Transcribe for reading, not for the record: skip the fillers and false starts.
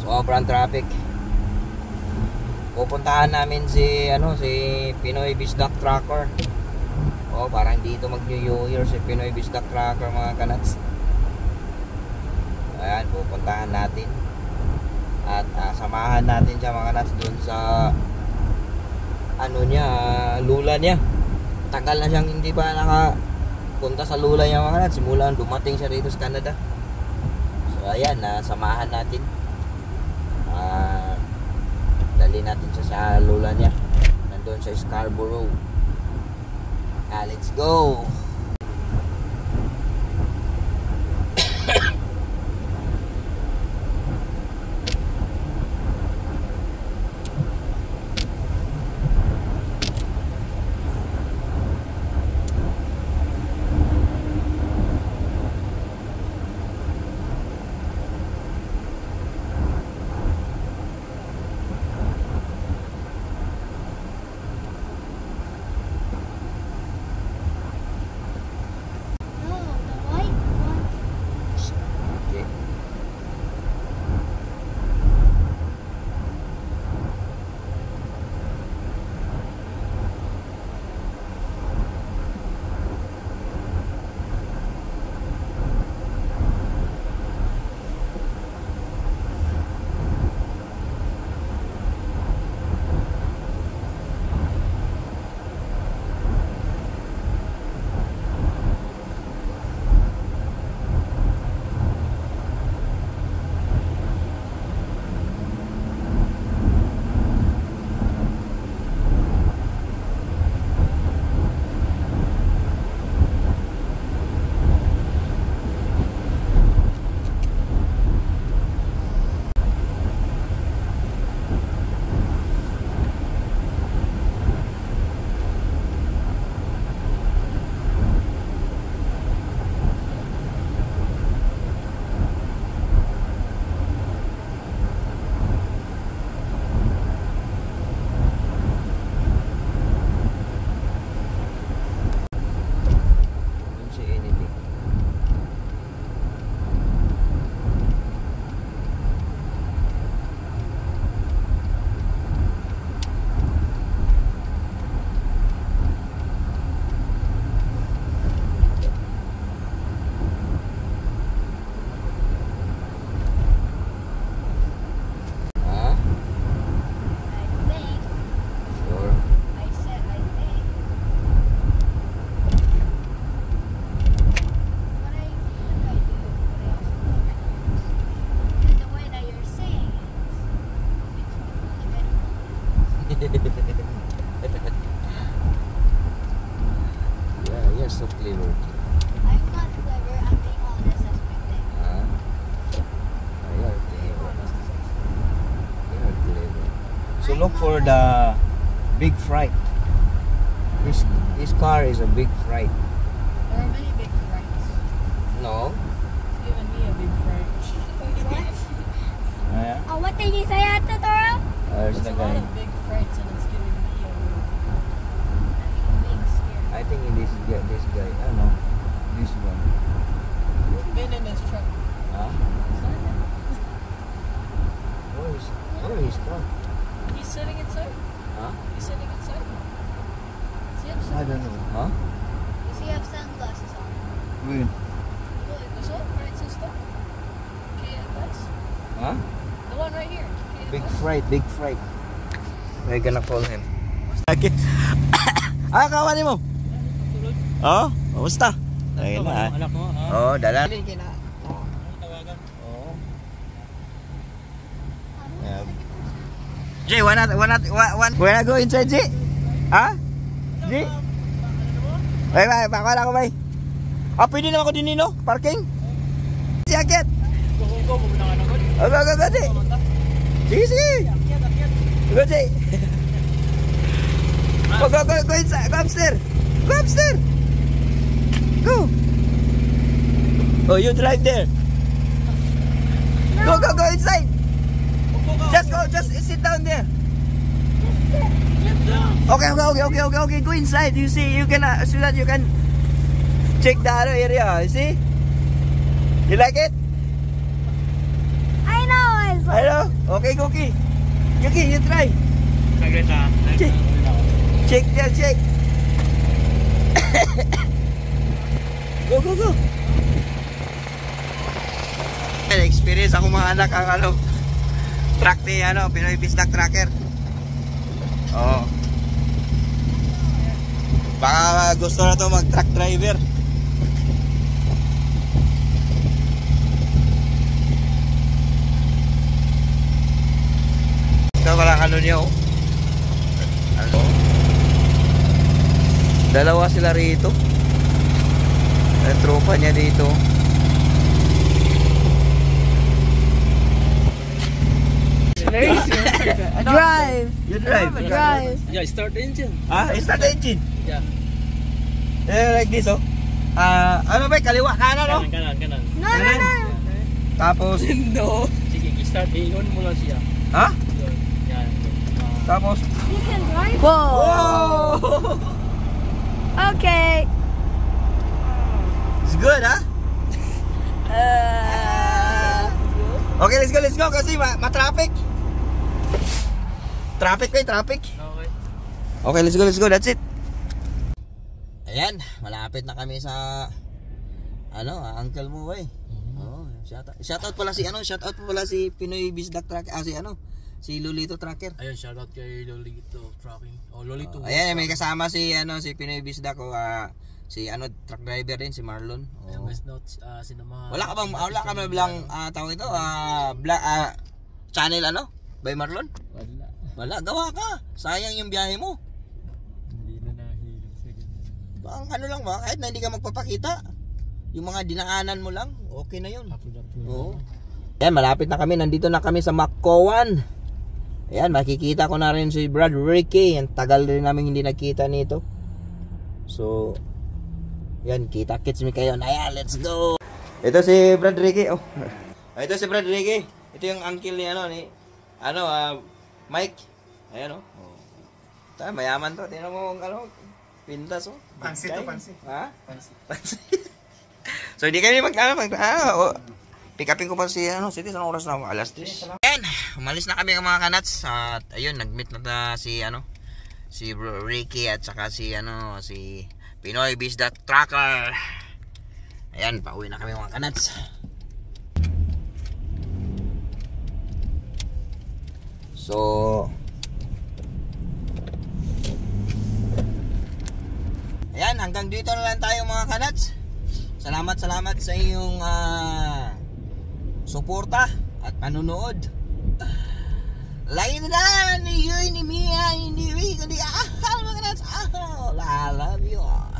Sobrang traffic. Pupuntahan namin si Pinoy Bisdak Trucker. Parang dito mag New Year si Pinoy Bisdak Trucker, mga kanats. Ayan, pupuntahan natin. At samahan natin siya, mga kanats, dun sa lula niya. Tagal na siyang hindi pa nakapunta sa lula niya, mga kanats, simula dumating siya rito sa Canada. So ayan, samahan natin. Dali natin siya sa lula niya. Nandun sa Scarborough. Let's go. Yeah, you're so clever. I'm not clever, I'm being honest, that's my thing. You're clever. You're clever. So look for the big fright. This car is a big fright. There are many big frights. No? It's given me a big fright. Yeah. What did you say at the Toro? There's It's the a lot guy. of big frights and it's giving me a I'm being scared. I think this guy. I don't know. This one. You've been in this truck. Huh? It's not him. Where is car? He's sitting inside. Huh? He's sitting inside. Does he have I don't know. Huh? Does he have sunglasses on? Where? Look, this one, Francis Stone. KFS. Huh? The one right here. KFS. Big fright, big fright. We're gonna call him. Okay. Kawanin mo. Oh, kamusta? Ayun na. Anak mo, ha? Oh, dala. Tawagan. Oh. Yeah. Jay, wanna go inside, Jay? Ha? Jay? Bye, baka na ako, bye. Pwede naman ako din, no? Parking? Si Akit. Go, muna ka na ko. Go, Jay. Sige. Go, Jay. Go inside. Go upstairs. Go upstairs. Go. Oh, you drive there. Go inside. Just sit down there. Okay. Go inside. You see, you can so that you can check the other area. You see? You like it? I know. I know. Okay, Cookie. Yuki, you try. Saglit ha. Check. Check there, check. Go, go, go. Experience ako mga anak ang ano, truck ni ano, Pinoy Bisdak Tracker. Oo. Baka gusto na to mag-truck driver. Ito walang ano niya, oh. Ano? Dalawa sila rito. Ang tropa niya dito. Very simple. Drive. You drive. Drive. Yeah, start the engine. Ah, start the engine. Yeah. Like this, oh. Ano ba? Kaliwa, kanan, no? Kanan. No, no, no. Tapos, No. Sige, start. I-on mo lang siya. ha? Yun. Yan. Tapos, You can drive. Whoa. oh! Okay. It's good, ha? Okay, let's go kasi ma-traffic. Traffic. Okay. Okay, let's go, that's it. Ayan, malapit na kami sa ano, uncle mo, boy. Oh, shoutout pala si Pinoy Bisdak Tracker, si Lolito Tracker. Ayun, shoutout kay Lolito Trucking. Oh, Lolito. Ayan, may kasama si Pinoy Bisdak o si truck driver din, si Marlon. Ayun, guys, notes, sinama. Wala ka bang tawag ito, channel by Marlon? Wala, gawa ka. Sayang yung biyahe mo. Hindi na nahilig sa ganyan. Bang ano lang ba, kahit na hindi ka magpapakita, yung mga dinaanan mo lang, okay na yun. Oo. Ayan, malapit na kami, nandito na kami sa Makkowan. Ayan, makikita ko na rin si Brad Ricky. Ang tagal rin namin hindi nakita nito. So, yan, kita-kits mi kayo. Ayan, let's go. Ito si Brad Ricky. Oh. Ito si Brad Ricky. Ito yung uncle ni Mike. Ayan, oh. Tayo, mayaman to. Tingnan mo pintas, oh. Fancy to, fancy. Ha? Fancy. So, hindi kami pick upin ko pa si City. Anong oras na? Alas 10. Ayan, umalis na kami mga kanats. At ayun, nag-meet na si Bro Ricky at saka si Pinoy Bisdak Tracker. Ayan, pauwi na kami mga kanats. So, ayan, hanggang dito na lang tayo mga kanats. Salamat sa iyong suporta at panunood. Lain na ni Mia, hindi kundi mga kanats. I love you all.